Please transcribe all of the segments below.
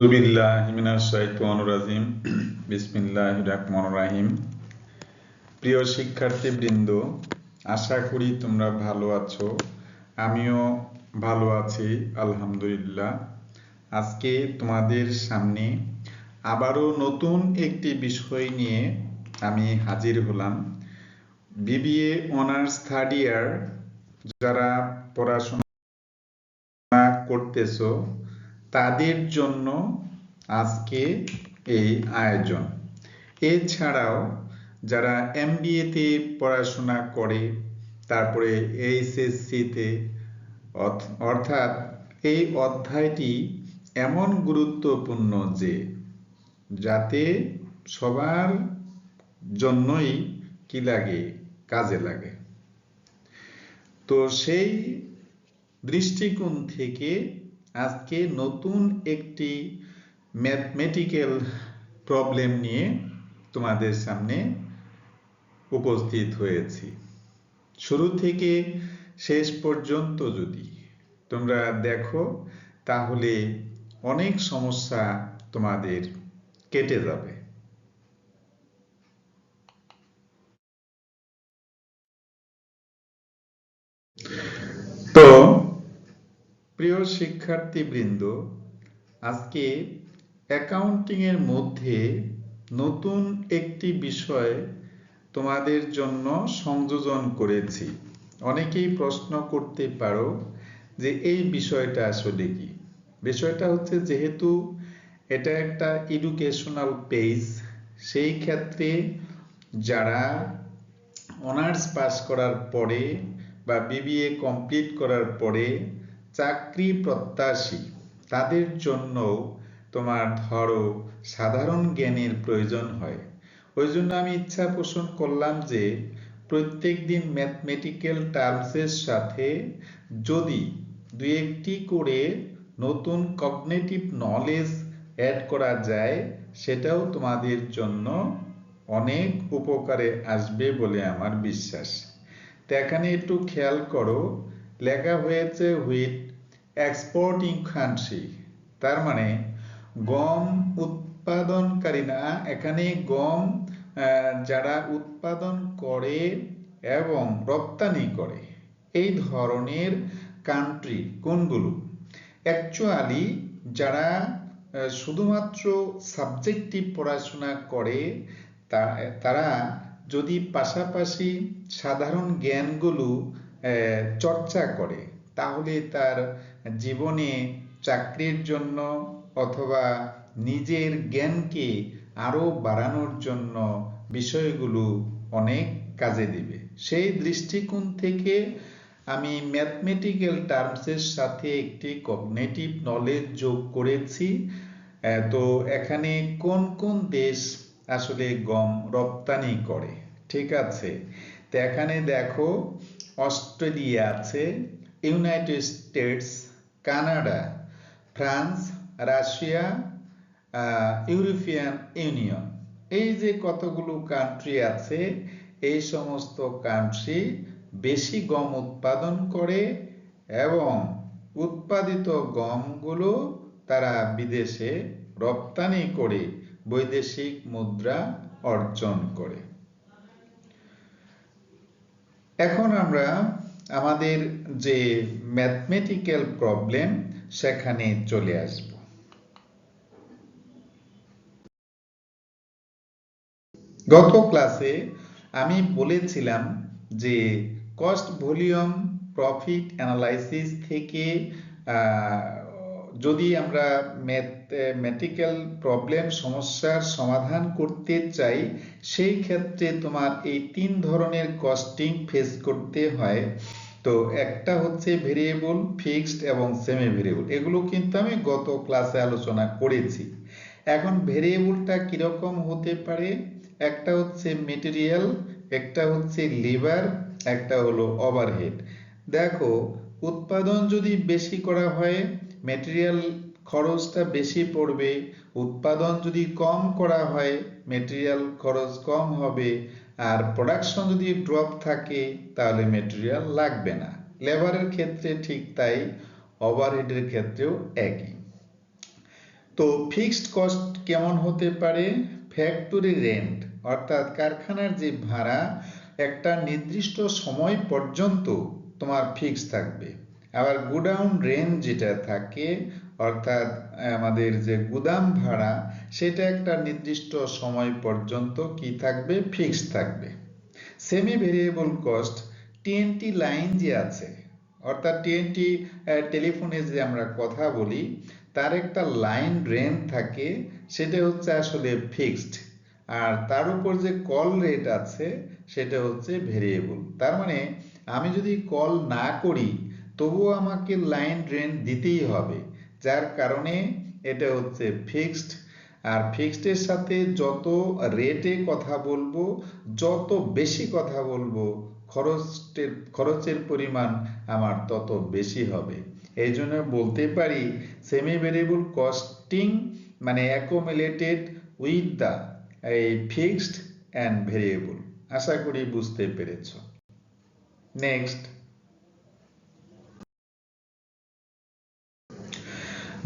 বিল্লাহি মিনাশ শাইতানির রাজিম বিসমিল্লাহির রহমানির রহিম। প্রিয় শিক্ষার্থীবৃন্দ, আশা করি তোমরা ভালো আছো। আমিও ভালো আছি আলহামদুলিল্লাহ। আজকে তোমাদের সামনে আবারও নতুন একটি বিষয় নিয়ে আমি হাজির হলাম। বিবিএ অনার্স থার্ড ইয়ার যারা পড়াশোনা করতেছো তাদের জন্য আজকে এই আয়োজন। এছাড়াও যারা এমবিএতে পড়াশোনা করে, তারপরে এইচএসসিতে, অর্থাৎ এই অধ্যায়টি এমন গুরুত্বপূর্ণ যে যাতে সবার জন্যই কি লাগে, কাজে লাগে। তো সেই দৃষ্টিকোণ থেকে আজকে নতুন একটি ম্যাথমেটিক্যাল প্রবলেম নিয়ে তোমাদের সামনে উপস্থিত হয়েছি। শুরু থেকে শেষ পর্যন্ত যদি তোমরা দেখো তাহলে অনেক সমস্যা তোমাদের কেটে যাবে। তো প্রিয় শিক্ষার্থীবৃন্দ, আজকে অ্যাকাউন্টিং এর মধ্যে নতুন একটি বিষয় তোমাদের জন্য সংযোজন করেছি। অনেকেই প্রশ্ন করতে পারো যে এই বিষয়টা আসলে কি। বিষয়টা হচ্ছে, যেহেতু এটা একটা এডুকেশনাল পেজ, সেই ক্ষেত্রে যারা অনার্স পাস করার পরে বা বিবিএ কমপ্লিট করার পরে চাকরি প্রত্যাশী তাদের জন্য তোমার ধরো সাধারণ জ্ঞানের প্রয়োজন হয়। ওই জন্য আমি ইচ্ছা পোষণ করলাম যে প্রত্যেক দিন ম্যাথমেটিক্যাল টার্মসের সাথে যদি দু একটি করে নতুন কগনিটিভ নলেজ অ্যাড করা যায়, সেটাও তোমাদের জন্য অনেক উপকারে আসবে বলে আমার বিশ্বাস। তো এখানে একটু খেয়াল করো, লেখা হয়েছে হুইট এক্সপোর্টিং কান্ট্রি, তার মানে গম উৎপাদনকারী না, এখানে গম যারা উৎপাদন করে এবং রপ্তানি করে এই ধরনের কান্ট্রি কোনগুলো। অ্যাকচুয়ালি যারা শুধুমাত্র সাবজেক্টিভ পড়াশোনা করে তারা যদি পাশাপাশি সাধারণ জ্ঞানগুলো চর্চা করে, তাহলে তার জীবনে চাকরির জন্য অথবা নিজের জ্ঞানকে আরো বাড়ানোর জন্য বিষয়গুলো অনেক কাজে দিবে। সেই দৃষ্টিকোণ থেকে আমি ম্যাথমেটিক্যাল টার্মসের সাথে একটি কগনিটিভ নলেজ যোগ করেছি। তো এখানে কোন কোন দেশ আসলে গম রপ্তানি করে, ঠিক আছে। তো এখানে দেখো, অস্ট্রেলিয়া আছে, United states, Canada, France, Russia, European union. এই যে কতগুলো কান্ট্রি আছে, এই সমস্ত কান্ট্রি বেশি গম উৎপাদন করে এবং উৎপাদিত গমগুলো তারা বিদেশে রপ্তানি করে বৈদেশিক মুদ্রা অর্জন করে। এখন আমরা আমাদের যে ম্যাথমেটিক্যাল প্রবলেম সেখানে চলে আসব। গত ক্লাসে আমি বলেছিলাম যে কস্ট ভলিউম প্রফিট অ্যানালাইসিস থেকে যদি আমরা ম্যাথমেটিক্যাল প্রবলেম সমস্যার সমাধান করতে চাই, সেই ক্ষেত্রে তোমার এই তিন ধরনের কস্টিং ফেস করতে হয়। তো একটা হচ্ছে ভেরিয়েবল, ফিক্সড এবং সেমি ভেরিয়েবল। এগুলো কিন্তু আমি গত ক্লাসে আলোচনা করেছি। এখন ভেরিয়েবলটা কিরকম হতে পারে, একটা হচ্ছে মেটেরিয়াল, একটা হচ্ছে লেবার, একটা হলো ওভারহেড। দেখো, উৎপাদন যদি বেশি করা হয় মেটেরিয়াল খরচটা বেশি পড়বে, উৎপাদন যদি কম করা হয় মেটেরিয়াল খরচ কম হবে, আর প্রোডাকশন যদি ড্রপ থাকে তাহলে মেটেরিয়াল লাগবে না। লেবারের ক্ষেত্রে ঠিক তাই, ওভারহেডের ক্ষেত্রেও একই। তো ফিক্সড কস্ট কেমন হতে পারে? ফ্যাক্টরি রেন্ট অর্থাৎ কারখানার যে ভাড়া একটা নির্দিষ্ট সময় পর্যন্ত তোমার ফিক্স থাকবে। আবার গুডাউন রেন্ট যেটা থাকে অর্থাৎ আমাদের যে গুদাম ভাড়া সেটা একটা নির্দিষ্ট সময় পর্যন্ত কি থাকবে? ফিক্স থাকবে। Semi variable cost TNT line যে আছে অর্থাৎ টিএনটি টেলিফোনে যে আমরা কথা বলি তার একটা লাইন রেন্ট থাকে, সেটা হচ্ছে আসলে ফিক্সড, আর তার উপর যে কল রেট আছে সেটা হচ্ছে ভেরিয়েবল। তার মানে আমি যদি কল না করি তবুও আমাকে লাইন রেন্ট দিতেই হবে, যার কারণে এটা হচ্ছে ফিক্সড। আর ফিক্সডের সাথে যত রেটে কথা বলবো, যত বেশি কথা বলবো, খরচের পরিমাণ আমার তত বেশি হবে। এই জন্য বলতে পারি সেমি ভেরিয়েবল কস্টিং মানে অ্যাকুমুলেটেড উইথ দ্য এই ফিক্সড অ্যান্ড ভেরিয়েবল। আশা করি বুঝতে পেরেছ। নেক্সট,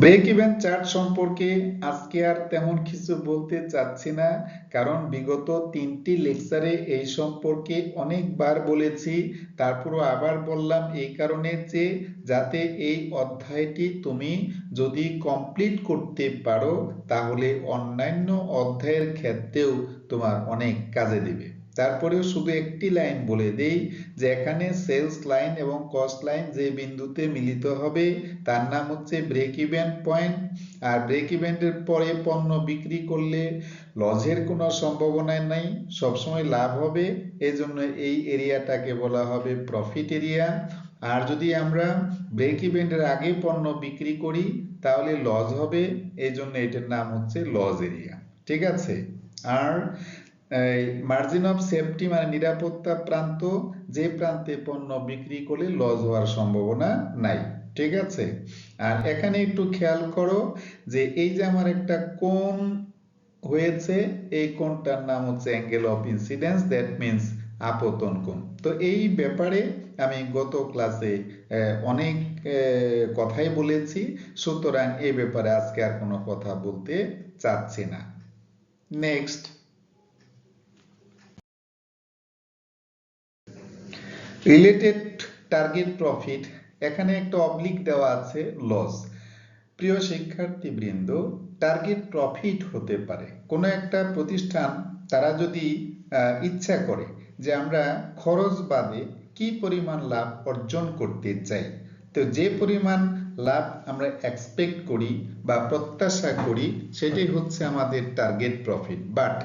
ব্রেক ইভেন চার্ট সম্পর্কে আজকে আর তেমন কিছু বলতে চাচ্ছি না, কারণ বিগত 3টি লেকচারে এই সম্পর্কে অনেকবার বলেছি। তারপরও আবার বললাম এই কারণে যে যাতে এই অধ্যায়টি তুমি যদি কমপ্লিট করতে পারো তাহলে অন্যান্য অধ্যায়ের ক্ষেত্রেও তোমার অনেক কাজে দিবে। তারপরেও শুধু একটি লাইন বলে দেই যে এখানে সেলস লাইন এবং কস্ট লাইন যে বিন্দুতে মিলিত হবে তার নাম হচ্ছে ব্রেক ইভেন পয়েন্ট। আর ব্রেক ইভেন্টের পরে পণ্য বিক্রি করলে লসের কোনো সম্ভাবনা নেই, সবসময় লাভ হবে। এজন্য এই এরিয়াটাকে বলা হবে প্রফিট এরিয়া। আর যদি আমরা ব্রেক ইভেন্টের আগে পণ্য বিক্রি করি তাহলে লস হবে, এই জন্য এটার নাম হচ্ছে লস এরিয়া। ঠিক আছে? আর মার্জিন অফ সেফটি মানে নিরাপত্তা প্রান্ত, যে প্রান্তে পণ্য বিক্রি করলে লস হওয়ার সম্ভাবনা নাই। ঠিক আছে? আর এখানে একটু খেয়াল করো যে এই যে আমার একটা কোণ হয়েছে, এই কোণটার নাম হচ্ছে angle of incidence, that means আপতন কোণ। তো এই ব্যাপারে আমি গত ক্লাসে অনেক কথাই বলেছি, সুতরাং এই ব্যাপারে আজকে আর কোনো কথা বলতে চাচ্ছি না। নেক্সট, রিলেটেড টার্গেট প্রফিট, এখানে একটা অবলিক দেওয়া আছে লস। প্রিয় শিক্ষার্থীবৃন্দ, টার্গেট প্রফিট হতে পারে কোনো একটা প্রতিষ্ঠান তারা যদি ইচ্ছা করে যে আমরা খরচ বাদে কি পরিমাণ লাভ অর্জন করতে চাই, তো যে পরিমাণ লাভ আমরা এক্সপেক্ট করি বা প্রত্যাশা করি সেটাই হচ্ছে আমাদের টার্গেট প্রফিট। বাট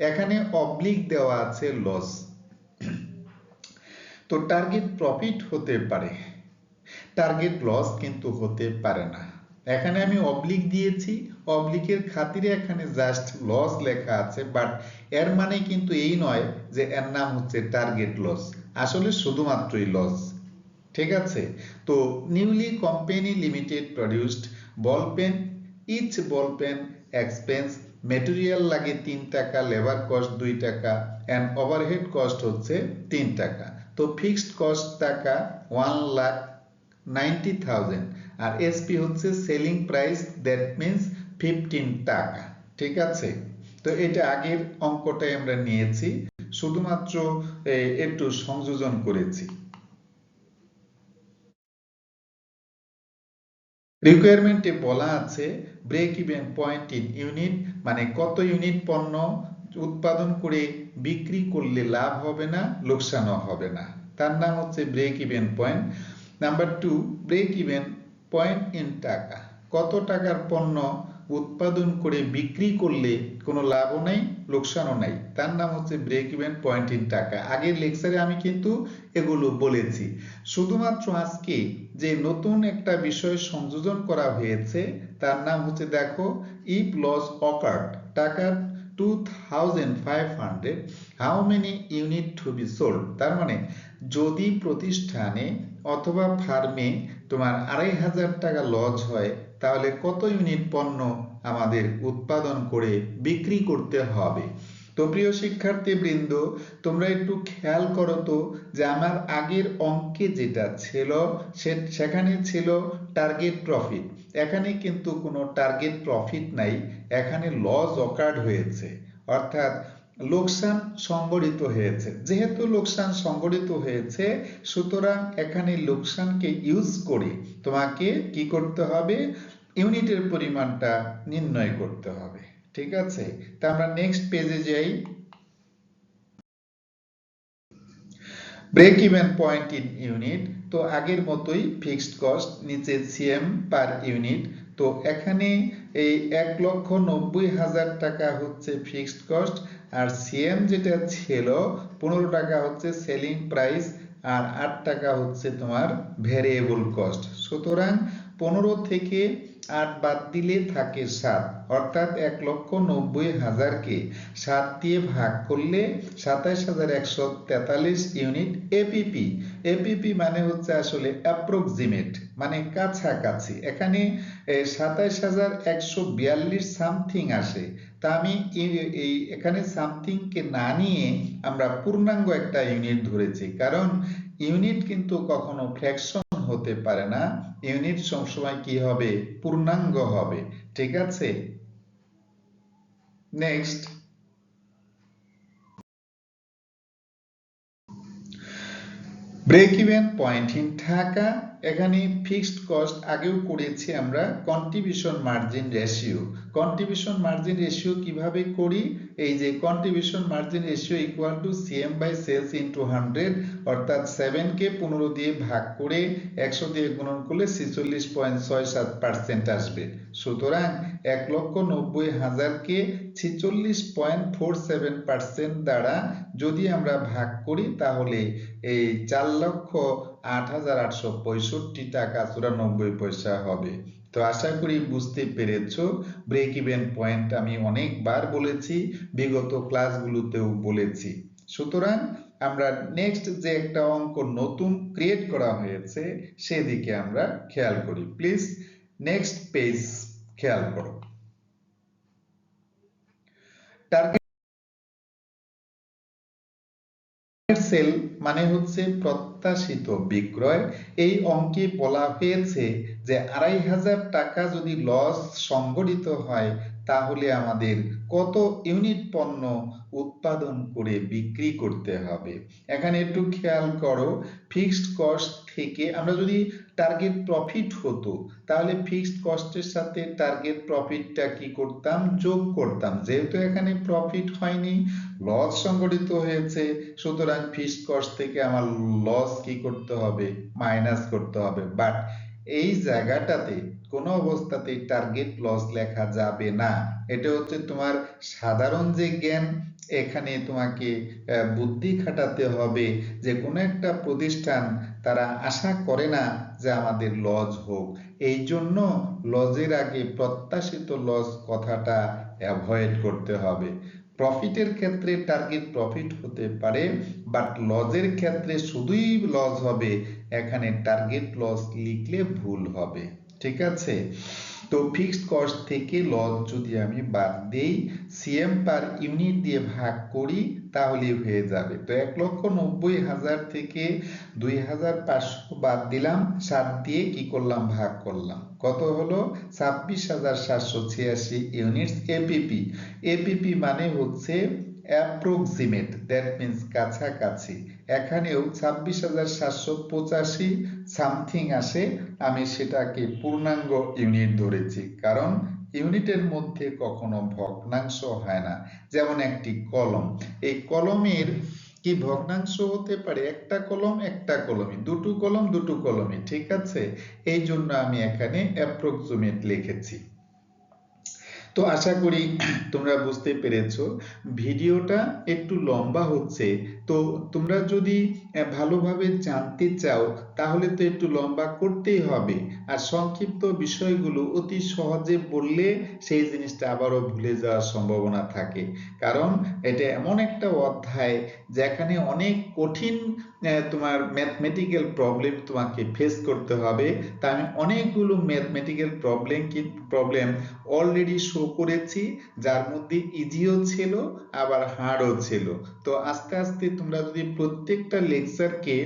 এখানে অবলিক দেওয়া আছে লস। তো টার্গেট প্রফিট হতে পারে, টার্গেট লস কিন্তু হতে পারে না। এখানে আমি অবলিক দিয়েছি, অবলিকের খাতিরে এখানে জাস্ট লস লেখা আছে, বাট এর মানে কিন্তু এই নয় যে এর নাম হচ্ছে টার্গেট লস, আসলে শুধুমাত্রই লস। ঠিক আছে? তো newly company limited produced ball pen, each ball pen expense material লাগে 3 টাকা, লেবার কস্ট 2 টাকা এন্ড ওভারহেড কস্ট হচ্ছে 3 টাকা। তো ফিক্সড কস্ট টাকা 1,90,000 আর এসপি হচ্ছে সেলিং প্রাইস, দ্যাট মিন্স 15 টাকা। ঠিক আছে? তো এটা আগের অঙ্কটাই আমরা নিয়েছি, শুধুমাত্র একটু সংযোজন করেছি। রিকোয়ারমেন্টে বলা আছে break even point in unit, মানে কত ইউনিট পণ্য উৎপাদন করে বিক্রি করলে লাভ হবে না, লোকসানও হবে না, তার নাম হচ্ছে break even point. Number 2, break even point in টাকা, কত টাকার পণ্য উৎপাদন করে বিক্রি করলে কোনো লাভও নেই, লোকসানও নাই, তার নাম হচ্ছে ব্রেক ইভেন পয়েন্ট ইন টাকা। আগের লেকচারে আমি কিন্তু এগুলো বলেছি। শুধুমাত্র আজকে যে নতুন একটা বিষয় সংযোজন করা হয়েছে তার নাম হচ্ছে, দেখো, ইফ লস অকার্ড টাকা 2,500 how many unit to be sold. তার মানে যদি প্রতিষ্ঠানে অথবা ফার্মে তোমার 2,500 টাকা লস হয় তাহলে কত ইউনিট পণ্য আমাদের উৎপাদন করে বিক্রি করতে হবে। তো তো প্রিয় শিক্ষার্থী বৃন্দ, তোমরা একটু খেয়াল করো তো যে আমার আগের অঙ্কে যেটা ছিল সেখানে ছিল টার্গেট প্রফিট, এখানে কিন্তু কোনো টার্গেট প্রফিট নাই, এখানে লস অকার্ড হয়েছে, অর্থাৎ লোকসান সংঘটিত হয়েছে। যেহেতু লোকসান সংঘটিত হয়েছে, সুতরাং এখানে লোকসানকে ইউজ করে তোমাকে কি করতে হবে, ইউনিটের পরিমাণটা নির্ণয় করতে হবে। ঠিক আছে, তা আমরা নেক্সট পেজে যাই। Break even point in unit, তো আগের মতোই ফিক্সড কস্ট, নিচে সিএম পার ইউনিট। তো এখানে এই 1,90,000 টাকা হচ্ছে ফিক্সড কস্ট, আর সিএম যেটা ছিল 15 টাকা হচ্ছে সেলিং প্রাইস, আর 8 টাকা হচ্ছে তোমার ভ্যারিয়েবল কস্ট। সুতরাং 15 থেকে 8 বাদ দিলে থাকে 7, অর্থাৎ 1,90,000-কে 7 দিয়ে ভাগ করলে 27,143 ইউনিট এপিপি। এপিপি মানে হচ্ছে আসলে অ্যাপ্রক্সিমেট, মানে কাছাকাছি। এখানে 27,142 সামথিং আসে, তা আমি এই এখানে সামথিংকে না নিয়ে আমরা পূর্ণাঙ্গ একটা ইউনিট ধরেছি, কারণ ইউনিট কিন্তু কখনো ফ্র্যাকশন হতে পারে না, ইউনিট সবসময় কি হবে, পূর্ণাঙ্গ হবে। ঠিক আছে, next. Break even point in ঢাকা, এখানে ফিক্সড কস্ট আগেও করেছি আমরা contribution margin ratio. Contribution margin ratio কিভাবে করি, এই যে contribution margin ratio equal to CM by sales into 100, অর্থাৎ 7 কে 15 দিয়ে ভাগ করে 100 দিয়ে গুণন করলে 46.67% আসবে। সুতরাং 1,90,000-কে 46.47% দ্বারা যদি আমরা ভাগ করি, তাহলে এই 4,08,865 টাকা 94 পয়সা হবে। তো আশা করি বুঝতে পেরেছো। ব্রেক ইভেন পয়েন্ট আমি অনেকবার বলেছি, বিগত ক্লাসগুলোতেও বলেছি। সুতরাং আমরা নেক্সট যে একটা অঙ্ক নতুন ক্রিয়েট করা হয়েছে সেদিকে আমরা খেয়াল করি। প্লিজ নেক্সট পেজ খেয়াল করো। টার্গেট সেল মানে হচ্ছে প্রত্যাশিত বিক্রয়। এই অঙ্কে বলা হয়েছে যে 2,500 টাকা যদি লস সংঘটিত হয়, তাহলে আমাদের কত ইউনিট পণ্য উৎপাদন করে বিক্রি করতে হবে। এখানে একটু খেয়াল করো, ফিক্সড কস্ট থেকে আমরা যদি টার্গেট প্রফিট হতো, তাহলে ফিক্সড কস্টের সাথে টার্গেট প্রফিটটা কি করতাম, যোগ করতাম। যেহেতু এখানে প্রফিট হয়নি, লস সংঘটিত হয়েছে, সুতরাং ফিক্সড কস্ট থেকে আমার লস কি করতে হবে, মাইনাস করতে হবে। বাট এই জায়গাটাতে কোনো অবস্থাতেই টার্গেট লস লেখা যাবে না। এটা হচ্ছে তোমার সাধারণ যে জ্ঞান, এখানে তোমাকে বুদ্ধি খাটাতে হবে যে কোনো একটা প্রতিষ্ঠান তারা আশা করে না যে আমাদের লস হোক, এই জন্য লসের আগে প্রত্যাশিত লস কথাটা অ্যাভয়েড করতে হবে। প্রফিটের ক্ষেত্রে টার্গেট প্রফিট হতে পারে, বাট লসের ক্ষেত্রে শুধুই লস হবে, এখানে টার্গেট লস লিখলে ভুল হবে। ঠিক আছে, তো ফিক্সড কস্ট থেকে লস যদি আমি বাদ দেই, সিএম পার ইউনিট দিয়ে ভাগ করি, তাহলে হয়ে যাবে। তো 1,90,000 থেকে 2,500 বাদ দিলাম, 7 দিয়ে কি করলাম, ভাগ করলাম, কত হলো, 26,786 ইউনিটস এপিপি। এপিপি মানে হচ্ছে অ্যাপ্রক্সিমেট, দ্যাট মিন্স কাছাকাছি। এখানেও 26,785 সামথিং আসে, আমি সেটাকে পূর্ণাঙ্গ ইউনিট ধরেছি, কারণ ইউনিটের মধ্যে কখনো ভগ্নাংশ হয় না। যেমন একটি কলম, এই কলমের কি ভগ্নাংশ হতে পারে, একটা কলম একটা কলমই, দুটো কলম দুটো কলমই। ঠিক আছে, এই জন্য আমি এখানে অ্যাপ্রক্সিমেট লিখেছি। তো আশা করি তোমরা বুঝতে পেরেছো। ভিডিওটা একটু লম্বা হচ্ছে, তো তোমরা যদি ভালোভাবে জানতে চাও তাহলে তো একটু লম্বা করতেই হবে, আর সংক্ষিপ্ত বিষয়গুলো অতি সহজে বললে সেই জিনিসটা আবারও ভুলে যাওয়ার সম্ভাবনা থাকে। কারণ এটা এমন একটা অধ্যায় যেখানে অনেক কঠিন তোমার ম্যাথমেটিক্যাল প্রবলেম তোমাকে ফেস করতে হবে। তা আমি অনেকগুলো ম্যাথমেটিক্যাল প্রবলেম অলরেডি শো করেছি, যার মধ্যে ইজিও ছিল আবার হার্ডও ছিল। তো আস্তে আস্তে তোমরা যদি প্রত্যেকটা লেকচারকে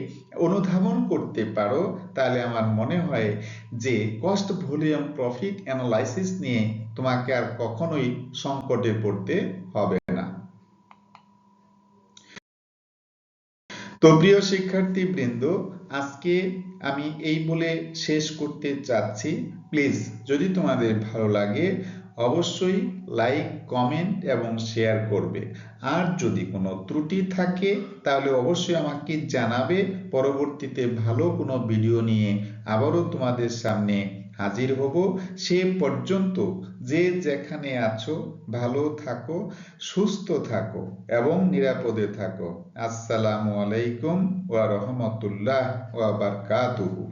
অনুধাবন করতে পারো তাহলে আমার মনে হয় যে কস্ট ভলিউম প্রফিট অ্যানালাইসিস নিয়ে তোমাকে আর কখনোই সংকটে পড়তে হবে না। তো প্রিয় শিক্ষার্থী বৃন্দ, আজকে আমি এই বলে শেষ করতে চাচ্ছি। প্লিজ যদি তোমাদের ভালো লাগে অবশ্যই লাইক, কমেন্ট এবং শেয়ার করবে। আর যদি কোনো ত্রুটি থাকে তাহলে অবশ্যই আমাকে জানাবে। পরবর্তীতে ভালো কোনো ভিডিও নিয়ে আবারও তোমাদের সামনে হাজির হব। সে পর্যন্ত যে যেখানে আছো ভালো থাকো, সুস্থ থাকো এবং নিরাপদে থাকো। আসসালামু আলাইকুম ওয়া রাহমাতুল্লাহ ওয়া বারাকাতুহু।